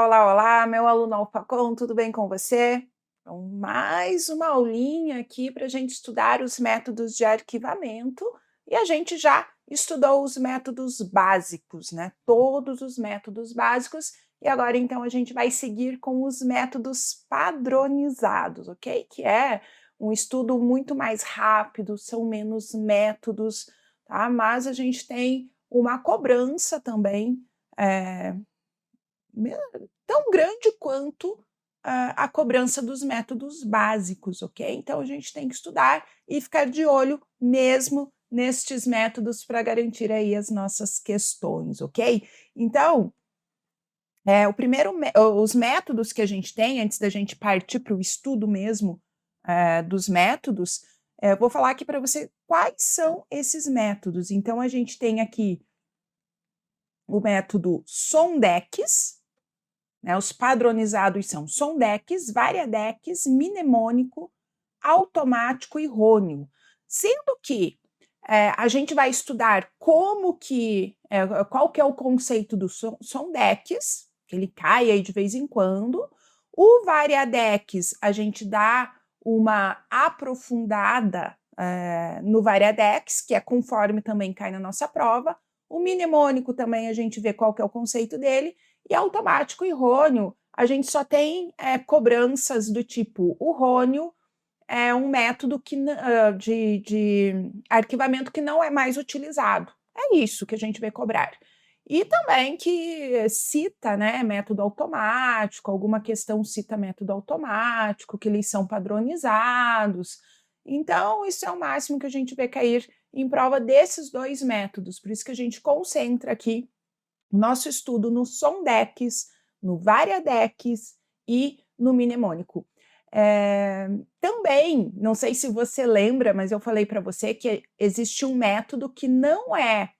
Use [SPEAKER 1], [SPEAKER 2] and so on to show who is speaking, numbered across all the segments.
[SPEAKER 1] Olá, meu aluno Alfacom, tudo bem com você? Então, mais uma aulinha aqui para a gente estudar os métodos de arquivamento e a gente já estudou os métodos básicos, né? Todos os métodos básicos e agora então a gente vai seguir com os métodos padronizados, ok? Que é um estudo muito mais rápido, são menos métodos, tá? Mas a gente tem uma cobrança também, tão grande quanto a cobrança dos métodos básicos, ok? Então a gente tem que estudar e ficar de olho mesmo nestes métodos para garantir aí as nossas questões, ok? Então, os métodos que a gente tem, antes da gente partir para o estudo mesmo dos métodos, vou falar aqui para você quais são esses métodos. Então, a gente tem aqui o método Sondex, né, os padronizados são Sondex, Variadex, mnemônico, automático e rônio. Sendo que a gente vai estudar qual que é o conceito do Sondex, que ele cai aí de vez em quando. O Variadex, a gente dá uma aprofundada no Variadex, que é conforme também cai na nossa prova. O mnemônico também a gente vê qual que é o conceito dele. E automático e rônio, a gente só tem cobranças do tipo, o rônio é um método de arquivamento que não é mais utilizado. É isso que a gente vai cobrar. E também que cita, né, método automático, alguma questão cita método automático, que eles são padronizados. Então, isso é o máximo que a gente vê cair em prova desses dois métodos. Por isso que a gente concentra aqui nosso estudo no Sondex, no Variadex e no mnemônico. Também, não sei se você lembra, mas eu falei para você que existe um método que não é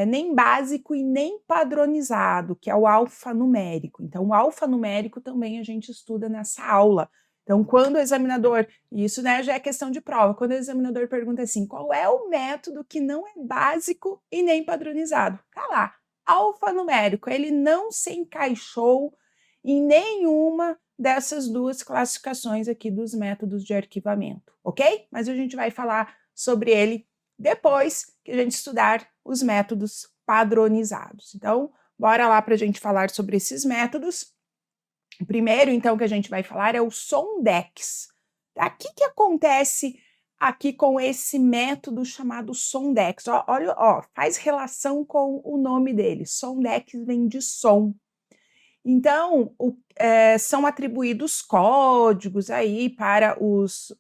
[SPEAKER 1] nem básico e nem padronizado, que é o alfanumérico. Então, o alfanumérico também a gente estuda nessa aula. Então, quando o examinador, isso né, já é questão de prova, quando o examinador pergunta assim, qual é o método que não é básico e nem padronizado? Tá lá, alfanumérico, ele não se encaixou em nenhuma dessas duas classificações aqui dos métodos de arquivamento, ok? Mas a gente vai falar sobre ele depois que a gente estudar os métodos padronizados. Então, bora lá para a gente falar sobre esses métodos. O primeiro, então, que a gente vai falar é o Sondex. O que acontece aqui com esse método chamado Sondex? Olha, faz relação com o nome dele. Sondex vem de som. Então, são atribuídos códigos aí para os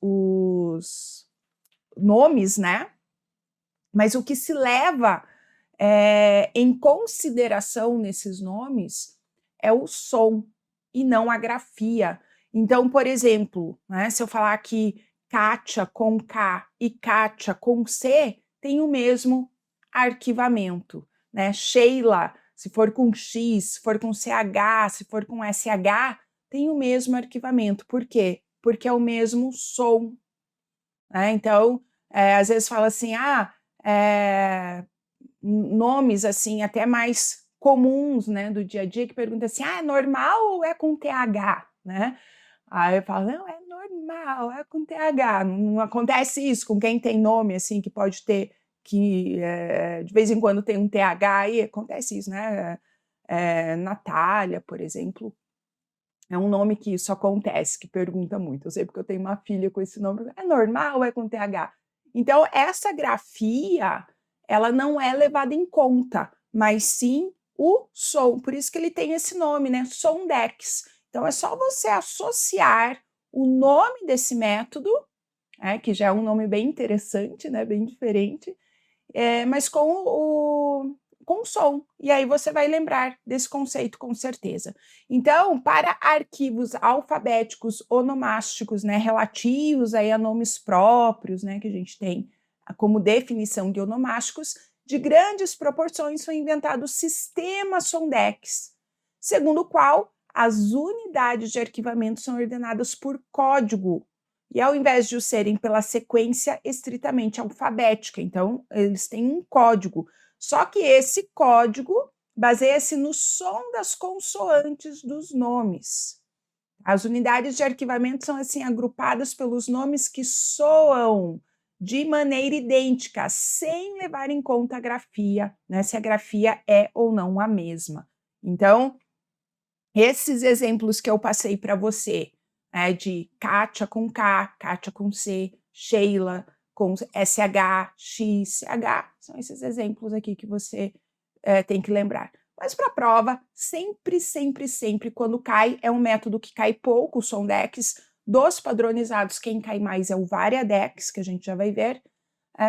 [SPEAKER 1] nomes, né? Mas o que se leva em consideração nesses nomes é o som e não a grafia. Então, por exemplo, né, se eu falar aqui Kátia com K e Kátia com C, tem o mesmo arquivamento. Né? Sheila, se for com X, se for com CH, se for com SH, tem o mesmo arquivamento. Por quê? Porque é o mesmo som. Né? Então, às vezes fala assim, nomes assim até mais comuns, né, do dia a dia, que pergunta assim, é normal ou é com TH, né? Aí eu falo, não, é normal, é com TH, não acontece isso com quem tem nome, assim, que pode ter, que de vez em quando tem um TH aí, acontece isso, né? Natália, por exemplo, é um nome que isso acontece, que pergunta muito, eu sei porque eu tenho uma filha com esse nome, é normal ou é com TH? Então, essa grafia, ela não é levada em conta, mas sim o som, por isso que ele tem esse nome, né, Sondex. Então, é só você associar o nome desse método, que já é um nome bem interessante, né, bem diferente, mas com o som, e aí você vai lembrar desse conceito com certeza. Então, para arquivos alfabéticos onomásticos, né, relativos aí a nomes próprios, né, que a gente tem como definição de onomásticos, de grandes proporções foi inventado o sistema Sondex, segundo o qual as unidades de arquivamento são ordenadas por código, e ao invés de serem pela sequência estritamente alfabética, então eles têm um código. Só que esse código baseia-se no som das consoantes dos nomes. As unidades de arquivamento são assim agrupadas pelos nomes que soam de maneira idêntica, sem levar em conta a grafia, né, se a grafia é ou não a mesma. Então, esses exemplos que eu passei para você, de Kátia com K, Kátia com C, Sheila com SH, X, CH, são esses exemplos aqui que você tem que lembrar. Mas para a prova, sempre, sempre, sempre, quando cai, é um método que cai pouco, o Sondex. Dos padronizados, quem cai mais é o Variadex, que a gente já vai ver.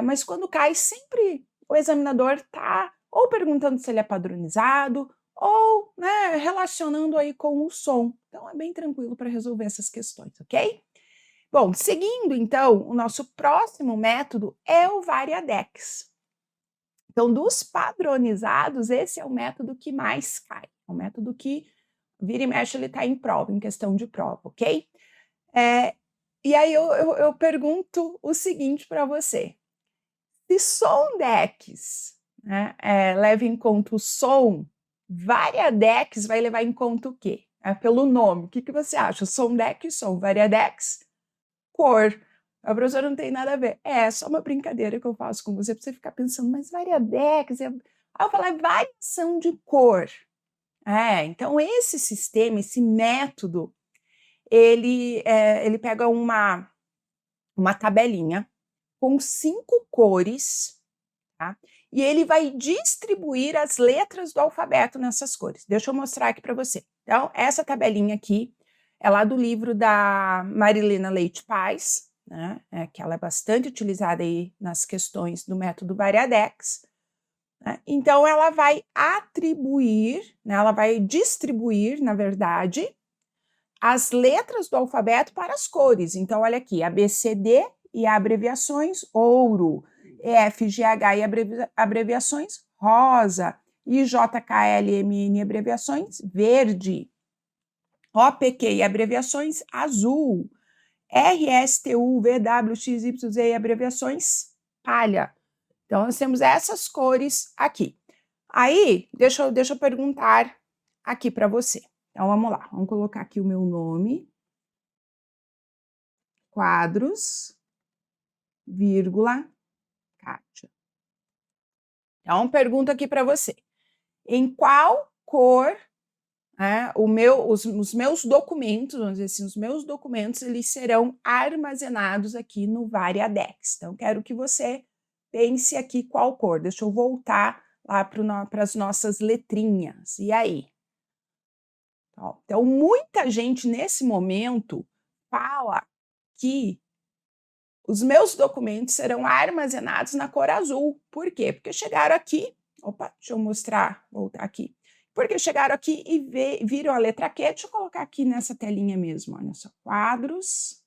[SPEAKER 1] Mas quando cai, sempre o examinador está ou perguntando se ele é padronizado, ou né, relacionando aí com o som. Então, é bem tranquilo para resolver essas questões, ok? Bom, seguindo, então, o nosso próximo método é o Variadex. Então, dos padronizados, esse é o método que mais cai. É o método que vira e mexe, ele está em prova, em questão de prova, ok? E aí eu pergunto o seguinte para você. Se Sondex leva em conta o som, Variadex vai levar em conta o quê? Pelo nome. O que você acha? Sondex, som, Variadex, cor. A professora não tem nada a ver. É só uma brincadeira que eu faço com você, para você ficar pensando, mas Variadex... Aí eu falo, é variação de cor. Então, esse sistema, esse método, ele pega uma tabelinha com 5 cores, tá? E ele vai distribuir as letras do alfabeto nessas cores. Deixa eu mostrar aqui para você. Então, essa tabelinha aqui é lá do livro da Marilena Leite Paz, né? Que ela é bastante utilizada aí nas questões do método Variadex. Né? Então, ela vai atribuir, né? Ela vai distribuir, na verdade, as letras do alfabeto para as cores. Então, olha aqui, ABCD e abreviações, ouro, EFGH e abreviações, rosa, IJKLMN e abreviações, verde, OPQ e abreviações, azul, RSTU, VWXYZ e abreviações, palha. Então, nós temos essas cores aqui. Aí, deixa eu perguntar aqui para você. Então, vamos lá. Vamos colocar aqui o meu nome. Quadros, vírgula, Kátia. Então, pergunta aqui para você. Em qual cor os meus documentos, vamos dizer assim, os meus documentos, eles serão armazenados aqui no Variadex. Então, quero que você pense aqui qual cor. Deixa eu voltar lá para as nossas letrinhas. E aí? Então, muita gente nesse momento fala que os meus documentos serão armazenados na cor azul. Por quê? Porque chegaram aqui, deixa eu mostrar, voltar aqui. Porque chegaram aqui e viram a letra Q, deixa eu colocar aqui nessa telinha mesmo, olha só, quadros,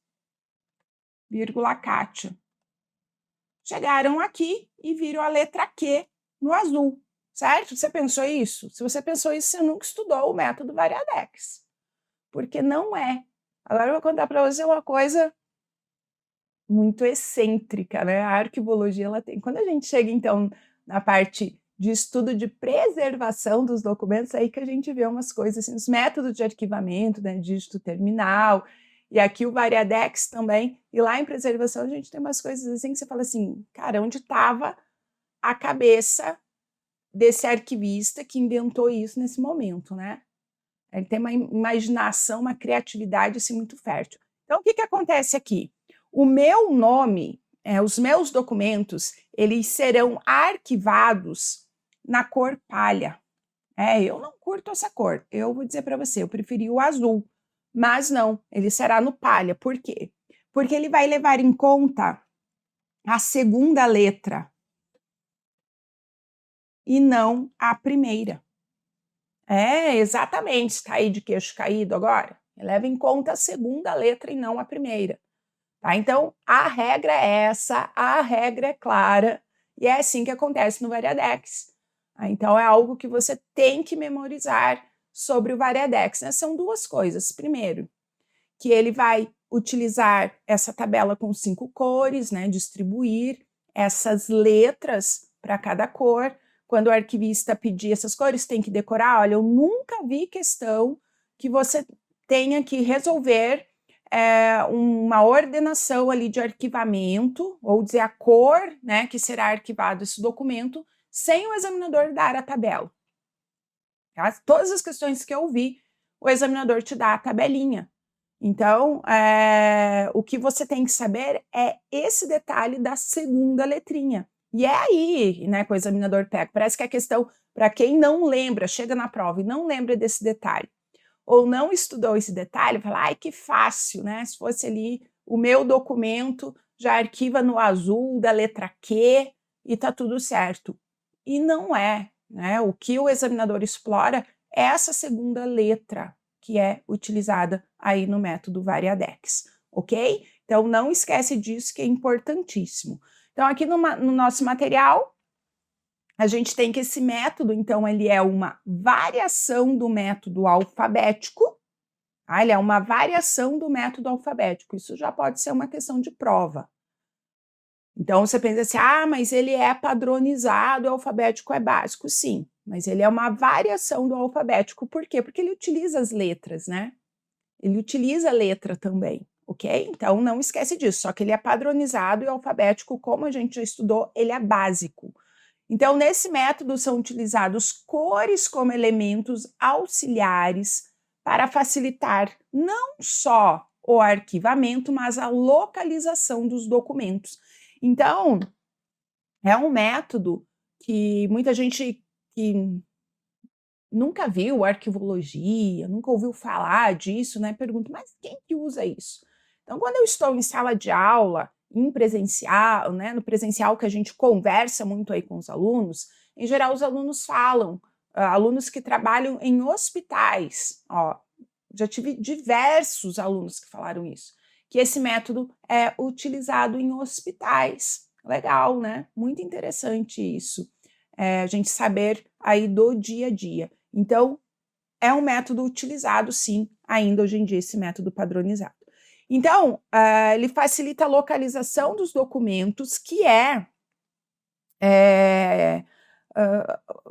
[SPEAKER 1] vírgula, Kátia. Chegaram aqui e viram a letra Q no azul, certo? Você pensou isso? Se você pensou isso, você nunca estudou o método Variadex, porque não é. Agora eu vou contar para você uma coisa muito excêntrica, né? A arquivologia, ela tem. Quando a gente chega, então, na parte de estudo de preservação dos documentos, é aí que a gente vê umas coisas, assim, os métodos de arquivamento, né? Dígito terminal, e aqui o Variadex também, e lá em preservação a gente tem umas coisas assim que você fala assim, cara, onde estava a cabeça desse arquivista que inventou isso nesse momento, né? Ele tem uma imaginação, uma criatividade assim, muito fértil. Então, o que acontece aqui? O meu nome, os meus documentos, eles serão arquivados na cor palha. Eu não curto essa cor, eu vou dizer para você, eu preferi o azul, mas não, ele será no palha. Por quê? Porque ele vai levar em conta a segunda letra e não a primeira. Exatamente, está aí de queixo caído agora? Leva em conta a segunda letra e não a primeira. Tá? Então, a regra é essa, a regra é clara, e é assim que acontece no Variadex. Então, é algo que você tem que memorizar sobre o Variadex. Né? São duas coisas. Primeiro, que ele vai utilizar essa tabela com 5 cores, né? Distribuir essas letras para cada cor. quando o arquivista pedir essas cores, tem que decorar. Olha, eu nunca vi questão que você tenha que resolver uma ordenação ali de arquivamento, ou dizer a cor, né, que será arquivado esse documento, sem o examinador dar a tabela. Tá? Todas as questões que eu vi, o examinador te dá a tabelinha. Então, o que você tem que saber é esse detalhe da segunda letrinha. E é aí, né, que o examinador pega. Parece que a questão, para quem não lembra, chega na prova e não lembra desse detalhe, ou não estudou esse detalhe, fala, ai, que fácil, né? Se fosse ali o meu documento, já arquiva no azul da letra Q e tá tudo certo. E não é, né? O que o examinador explora é essa segunda letra que é utilizada aí no método Variadex, ok? Então, não esquece disso, que é importantíssimo. Então, aqui no nosso material, a gente tem que esse método, então, ele é uma variação do método alfabético, tá? Ele é uma variação do método alfabético. Isso já pode ser uma questão de prova. Então, você pensa assim, mas ele é padronizado, o alfabético é básico. Sim, mas ele é uma variação do alfabético. Por quê? Porque ele utiliza as letras, né? Ele utiliza a letra também, ok? Então, não esquece disso, só que ele é padronizado e o alfabético, como a gente já estudou, ele é básico. Então, nesse método são utilizados cores como elementos auxiliares para facilitar não só o arquivamento, mas a localização dos documentos. Então, é um método que muita gente que nunca viu arquivologia, nunca ouviu falar disso, né? Pergunta, mas quem que usa isso? Então, quando eu estou em sala de aula, em presencial, né, no presencial que a gente conversa muito aí com os alunos, em geral os alunos falam, alunos que trabalham em hospitais, ó, já tive diversos alunos que falaram isso, que esse método é utilizado em hospitais. Legal, né? Muito interessante isso. A gente saber aí do dia a dia. Então, é um método utilizado, sim, ainda hoje em dia, esse método padronizado. Então, ele facilita a localização dos documentos, que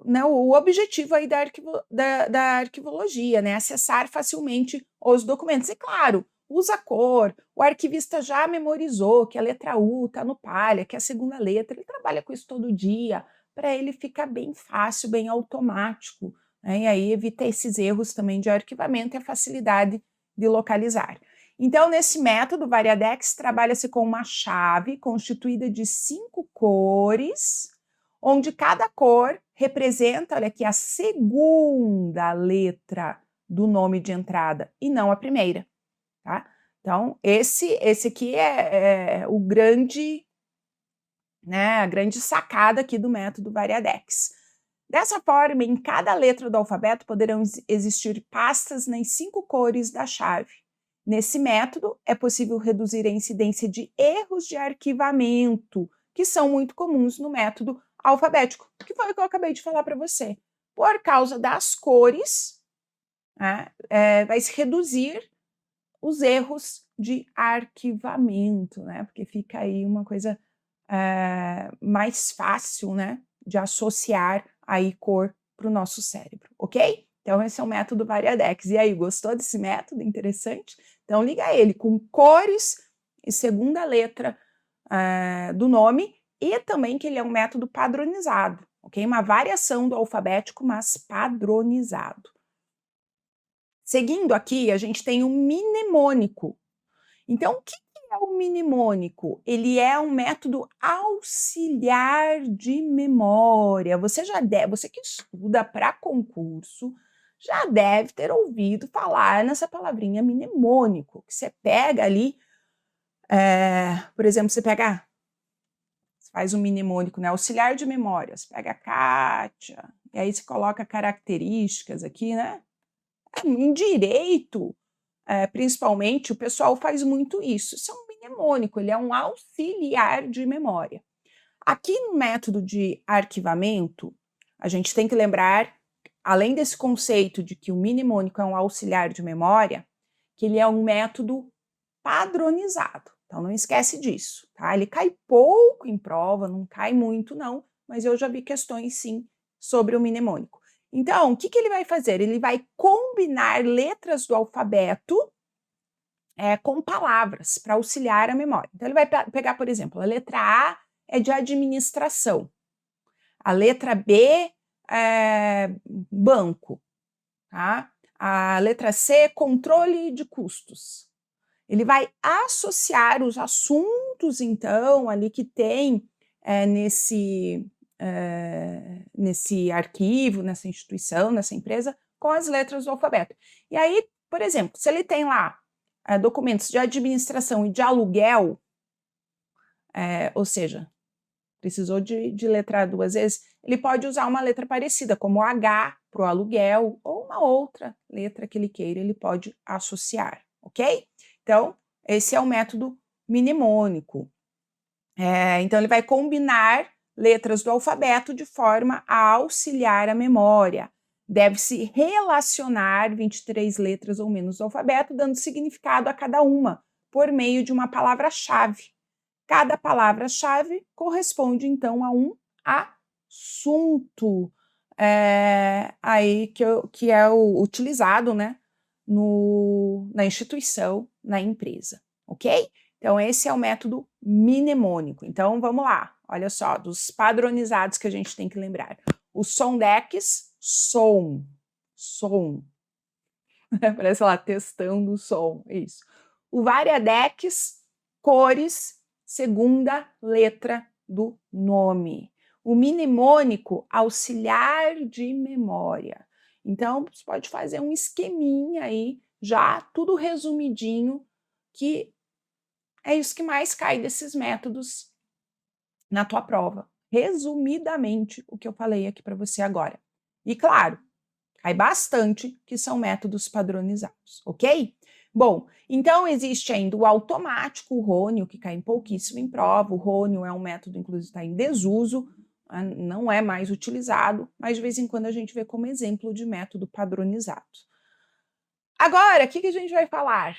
[SPEAKER 1] né, o objetivo aí da arquivologia, né, acessar facilmente os documentos. E claro, usa cor, o arquivista já memorizou que a letra U está no palha, que é a segunda letra, ele trabalha com isso todo dia, para ele ficar bem fácil, bem automático, né, e aí evita esses erros também de arquivamento e a facilidade de localizar. Então, nesse método, Variadex trabalha-se com uma chave constituída de 5 cores, onde cada cor representa, olha aqui, a segunda letra do nome de entrada e não a primeira, tá? Então, esse aqui é o grande, né, a grande sacada aqui do método Variadex. Dessa forma, em cada letra do alfabeto poderão existir pastas nas 5 cores da chave. Nesse método, é possível reduzir a incidência de erros de arquivamento, que são muito comuns no método alfabético, que foi o que eu acabei de falar para você. Por causa das cores, né, vai se reduzir os erros de arquivamento, né? Porque fica aí uma coisa mais fácil, né, de associar aí cor para o nosso cérebro, ok? Então, esse é o método Variadex. E aí, gostou desse método? Interessante? Então, liga ele com cores e segunda letra do nome, e também que ele é um método padronizado, ok? Uma variação do alfabético, mas padronizado. Seguindo aqui, a gente tem o mnemônico. Então, o que é o mnemônico? Ele é um método auxiliar de memória. Você que estuda para concurso, já deve ter ouvido falar nessa palavrinha mnemônico, que você pega ali, por exemplo, você faz um mnemônico, né? Auxiliar de memória. Você pega a Kátia, e aí você coloca características aqui, né? Em direito, principalmente, o pessoal faz muito isso. Isso é um mnemônico, ele é um auxiliar de memória. Aqui no método de arquivamento, a gente tem que lembrar, além desse conceito de que o mnemônico é um auxiliar de memória, que ele é um método padronizado. Então, não esquece disso, tá? Ele cai pouco em prova, não cai muito, não, mas eu já vi questões, sim, sobre o mnemônico. Então, o que ele vai fazer? Ele vai combinar letras do alfabeto com palavras para auxiliar a memória. Então, ele vai pegar, por exemplo, a letra A é de administração, a letra B é banco, tá? A letra C, controle de custos. Ele vai associar os assuntos, então, ali que tem nesse arquivo, nessa instituição, nessa empresa, com as letras do alfabeto. E aí, por exemplo, se ele tem lá documentos de administração e de aluguel, ou seja, precisou de letrar duas vezes, ele pode usar uma letra parecida, como o H para o aluguel, ou uma outra letra que ele queira, ele pode associar, ok? Então, esse é o método mnemônico. Então, ele vai combinar letras do alfabeto de forma a auxiliar a memória. Deve-se relacionar 23 letras ou menos do alfabeto, dando significado a cada uma, por meio de uma palavra-chave. Cada palavra-chave corresponde, então, a um assunto aí que é utilizado, né, na instituição, na empresa, ok? Então, esse é o método mnemônico. Então, vamos lá. Olha só, dos padronizados que a gente tem que lembrar. O Sondex, som. Parece lá, testando o som, isso. O Variadex, cores, segunda letra do nome. O mnemônico, auxiliar de memória. Então, você pode fazer um esqueminha aí, já tudo resumidinho, que é isso que mais cai desses métodos na tua prova. Resumidamente, o que eu falei aqui para você agora. E claro, cai bastante que são métodos padronizados, ok? Bom, então existe ainda o automático, o Rônio, que cai pouquíssimo em prova. O Rônio é um método, inclusive, está em desuso, não é mais utilizado, mas de vez em quando a gente vê como exemplo de método padronizado. Agora, o que a gente vai falar?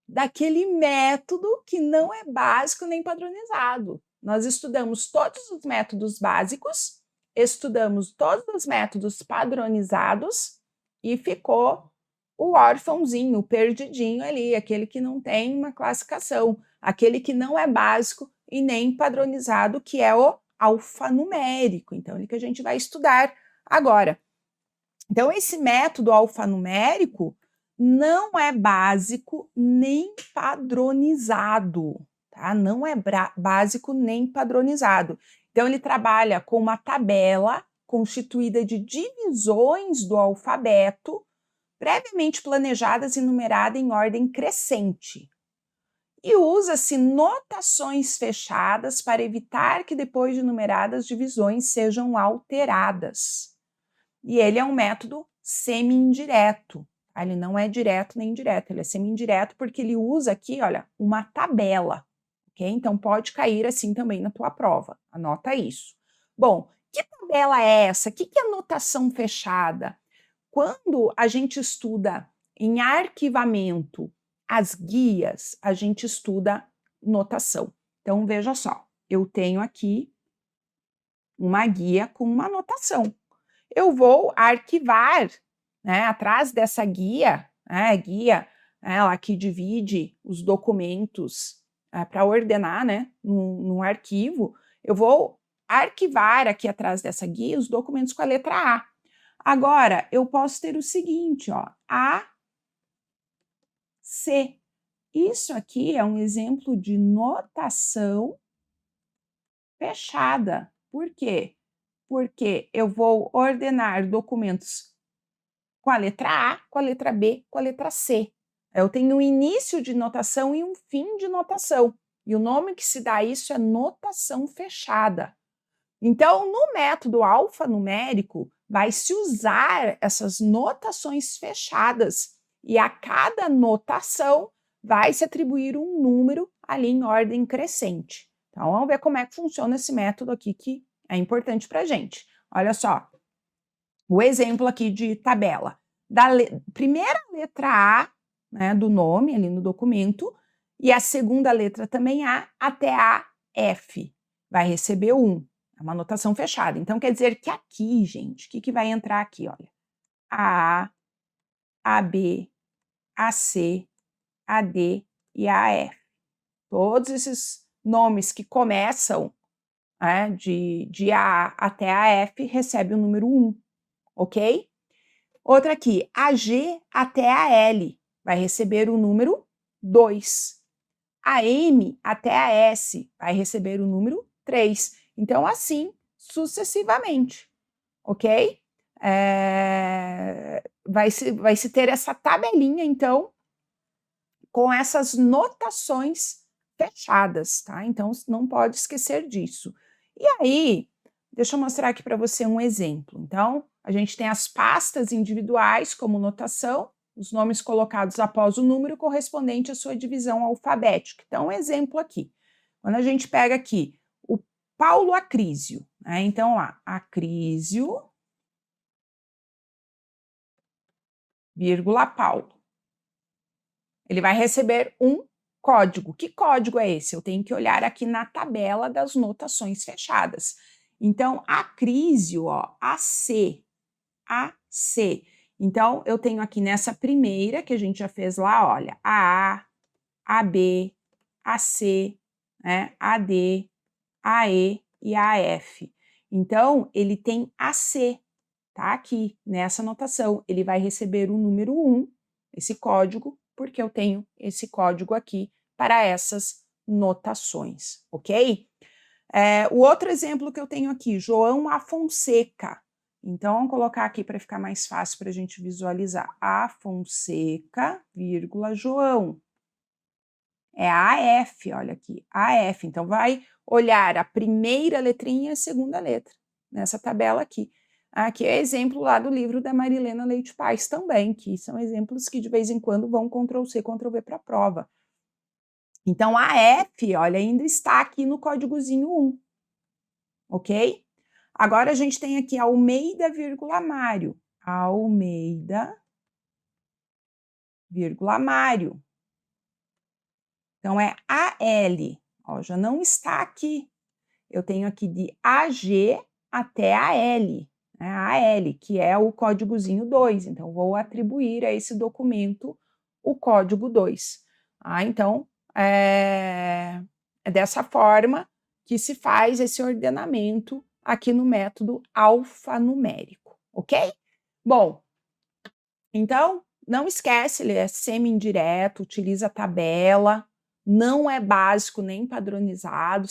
[SPEAKER 1] Daquele método que não é básico nem padronizado. Nós estudamos todos os métodos básicos, estudamos todos os métodos padronizados e ficou o órfãozinho, o perdidinho ali, aquele que não tem uma classificação, aquele que não é básico e nem padronizado, que é o alfanumérico. Então, é que a gente vai estudar agora. Então, esse método alfanumérico não é básico nem padronizado, tá? Não é básico nem padronizado. Então, ele trabalha com uma tabela constituída de divisões do alfabeto, previamente planejadas e numeradas em ordem crescente. E usa-se notações fechadas para evitar que depois de numeradas divisões sejam alteradas. E ele é um método semi-indireto. Ele não é direto nem indireto, ele é semi-indireto porque ele usa aqui, olha, uma tabela, ok? Então pode cair assim também na tua prova, anota isso. Bom, que tabela é essa? O que é notação fechada? Quando a gente estuda em arquivamento as guias, a gente estuda notação. Então veja só, eu tenho aqui uma guia com uma notação. Eu vou arquivar, né, atrás dessa guia, ela que divide os documentos para ordenar, né, num arquivo, eu vou arquivar aqui atrás dessa guia os documentos com a letra A. Agora, eu posso ter o seguinte, ó, A, C. Isso aqui é um exemplo de notação fechada. Por quê? Porque eu vou ordenar documentos com a letra A, com a letra B, com a letra C. Eu tenho um início de notação e um fim de notação. E o nome que se dá a isso é notação fechada. Então, no método alfanumérico, vai se usar essas notações fechadas e a cada notação vai se atribuir um número ali em ordem crescente. Então, vamos ver como é que funciona esse método aqui que é importante para a gente. Olha só, o exemplo aqui de tabela. Da primeira letra A, né, do nome ali no documento, e a segunda letra também A, até a F. Vai receber 1. É uma notação fechada. Então, quer dizer que aqui, gente, o que vai entrar aqui? Olha, a AB, AC, AD e AF. Todos esses nomes que começam de A até a F recebem o número 1, ok? Outra aqui, AG até a L vai receber o número 2. A M até a S vai receber o número 3. Então, assim sucessivamente, ok? Vai se ter essa tabelinha, então, com essas notações fechadas, tá? Então, não pode esquecer disso. E aí, deixa eu mostrar aqui para você um exemplo. Então, a gente tem as pastas individuais como notação, os nomes colocados após o número correspondente à sua divisão alfabética. Então, um exemplo aqui. Quando a gente pega aqui o Paulo Acrísio, né? Então, lá, Acrísio, vírgula, Paulo. Ele vai receber um código. Que código é esse? Eu tenho que olhar aqui na tabela das notações fechadas. Então, Acrísio, ó, AC. Então, eu tenho aqui nessa primeira, que a gente já fez lá, olha, AA, AB, AC, né, AD, AE e AF. Então, ele tem AC, tá aqui nessa notação. Ele vai receber o número 1, esse código, porque eu tenho esse código aqui para essas notações, ok? O outro exemplo que eu tenho aqui, João Afonseca. Então, vamos colocar aqui para ficar mais fácil para a gente visualizar. Afonseca, vírgula, João. É a AF, olha aqui, AF. Então, vai olhar a primeira letrinha e a segunda letra, nessa tabela aqui. Aqui é exemplo lá do livro da Marilena Leite Pais também, que são exemplos que de vez em quando vão Ctrl+C, Ctrl+V para a prova. Então, a F, olha, ainda está aqui no códigozinho 1, ok? Agora, a gente tem aqui Almeida, vírgula, Mário. Almeida, vírgula, Mário. Então, é AL, ó, já não está aqui. Eu tenho aqui de AG até AL, né, AL, que é o códigozinho 2. Então, vou atribuir a esse documento o código 2. Então, é dessa forma que se faz esse ordenamento aqui no método alfanumérico, ok? Bom, então, não esquece, ele é semi-indireto, utiliza tabela, não é básico nem padronizado,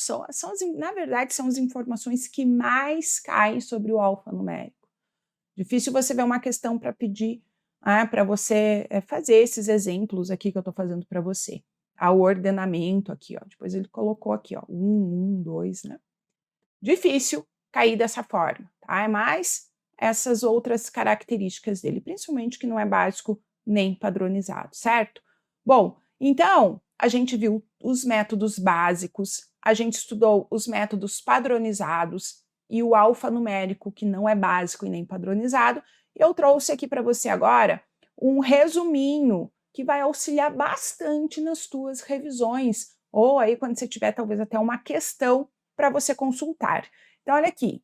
[SPEAKER 1] na verdade, são as informações que mais caem sobre o alfanumérico. Difícil você ver uma questão para pedir para você fazer esses exemplos aqui que eu estou fazendo para você. O ordenamento aqui, ó. Depois ele colocou aqui, ó, 1, 2, né? Difícil cair dessa forma, tá? É mais essas outras características dele, principalmente que não é básico nem padronizado, certo? Bom, então, a gente viu os métodos básicos, a gente estudou os métodos padronizados e o alfanumérico, que não é básico e nem padronizado. Eu trouxe aqui para você agora um resuminho que vai auxiliar bastante nas tuas revisões, ou aí quando você tiver talvez até uma questão para você consultar. Então, olha aqui.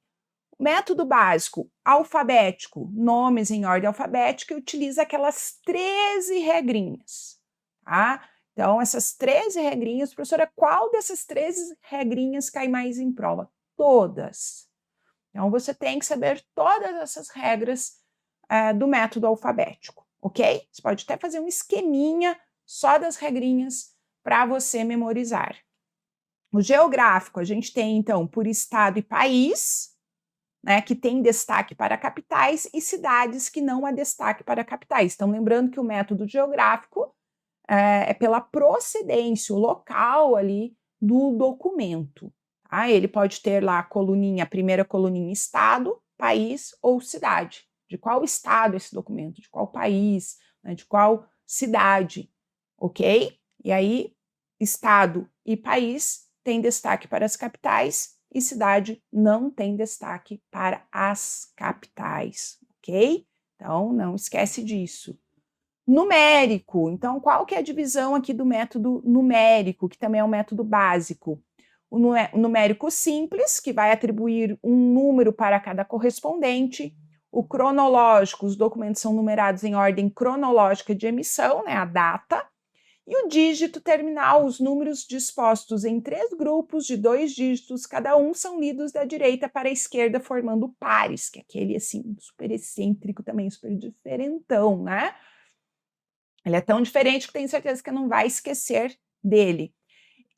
[SPEAKER 1] Método básico, alfabético, nomes em ordem alfabética, e utiliza aquelas 13 regrinhas, tá? Então, essas 13 regrinhas, professora, qual dessas 13 regrinhas cai mais em prova? Todas. Então, você tem que saber todas essas regras do método alfabético, ok? Você pode até fazer um esqueminha só das regrinhas para você memorizar. O geográfico, a gente tem, então, por estado e país, né, que tem destaque para capitais, e cidades que não há destaque para capitais. Então, lembrando que o método geográfico é pela procedência, o local ali do documento. Tá? Ele pode ter lá a primeira coluninha estado, país ou cidade. De qual estado esse documento, de qual país, né, de qual cidade, ok? E aí, estado e país tem destaque para as capitais e cidade não tem destaque para as capitais, ok? Então, não esquece disso. Numérico. Então, qual que é a divisão aqui do método numérico, que também é um método básico? o numérico simples, que vai atribuir um número para cada correspondente. O cronológico, os documentos são numerados em ordem cronológica de emissão, né, a data. E o dígito terminal, os números dispostos em 3 grupos de 2 dígitos, cada um são lidos da direita para a esquerda, formando pares, que é aquele, assim, super excêntrico também, super diferentão, né? Ele é tão diferente que tenho certeza que não vai esquecer dele.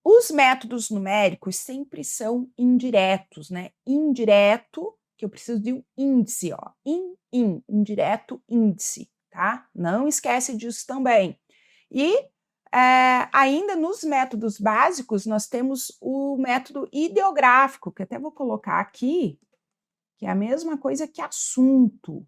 [SPEAKER 1] Os métodos numéricos sempre são indiretos, né? Indireto, que eu preciso de um índice, ó. Indireto, índice, tá? Não esquece disso também. E ainda nos métodos básicos, nós temos o método ideográfico, que até vou colocar aqui, que é a mesma coisa que assunto.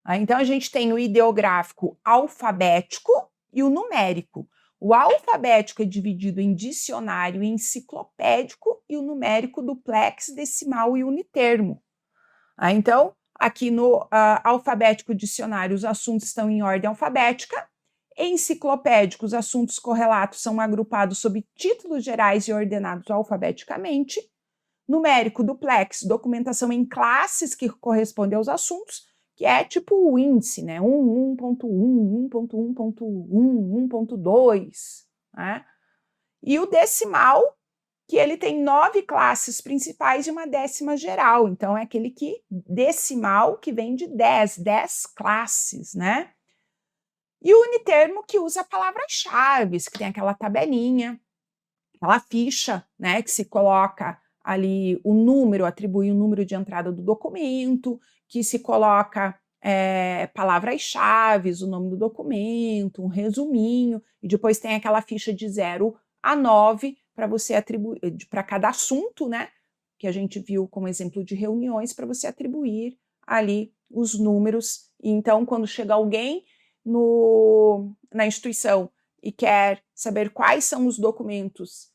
[SPEAKER 1] Então, a gente tem o ideográfico alfabético e o numérico. O alfabético é dividido em dicionário e enciclopédico e o numérico duplex, decimal e unitermo. Então, aqui no alfabético dicionário, os assuntos estão em ordem alfabética. Enciclopédico, os assuntos correlatos são agrupados sob títulos gerais e ordenados alfabeticamente. Numérico duplex, documentação em classes que corresponde aos assuntos, que é tipo o índice, né? 1.1, 1.1.1, 1.2, né? E o decimal, que ele tem 9 classes principais e uma décima geral. Então, é aquele decimal que vem de 10 classes, né? E o unitermo, que usa palavras-chave, que tem aquela tabelinha, aquela ficha, né, que se coloca ali o número, atribui o número de entrada do documento, que se coloca palavras-chave, o nome do documento, um resuminho, e depois tem aquela ficha de 0 a 9 para você atribuir, para cada assunto, né, que a gente viu como exemplo de reuniões, para você atribuir ali os números. E então, quando chega alguém na instituição e quer saber quais são os documentos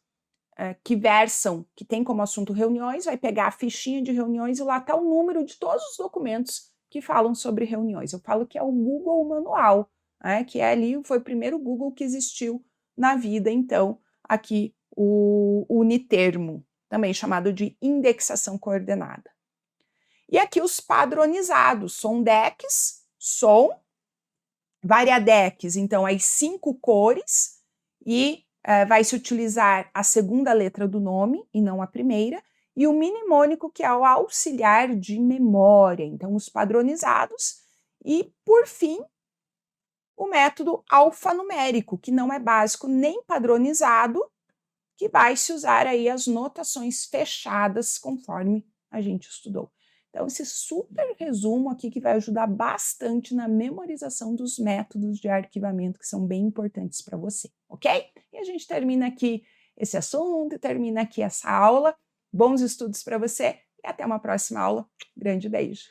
[SPEAKER 1] que tem como assunto reuniões, vai pegar a fichinha de reuniões e lá está o número de todos os documentos que falam sobre reuniões. Eu falo que é o Google Manual, né, que foi o primeiro Google que existiu na vida, então, aqui o unitermo, também chamado de indexação coordenada. E aqui os padronizados, Sondex, Variadex, então, as 5 cores, e vai se utilizar a segunda letra do nome e não a primeira, e o mnemônico, que é o auxiliar de memória, então, os padronizados, e, por fim, o método alfanumérico, que não é básico nem padronizado, que vai se usar aí as notações fechadas, conforme a gente estudou. Então, esse super resumo aqui que vai ajudar bastante na memorização dos métodos de arquivamento que são bem importantes para você, ok? E a gente termina aqui esse assunto, termina aqui essa aula. Bons estudos para você e até uma próxima aula. Grande beijo!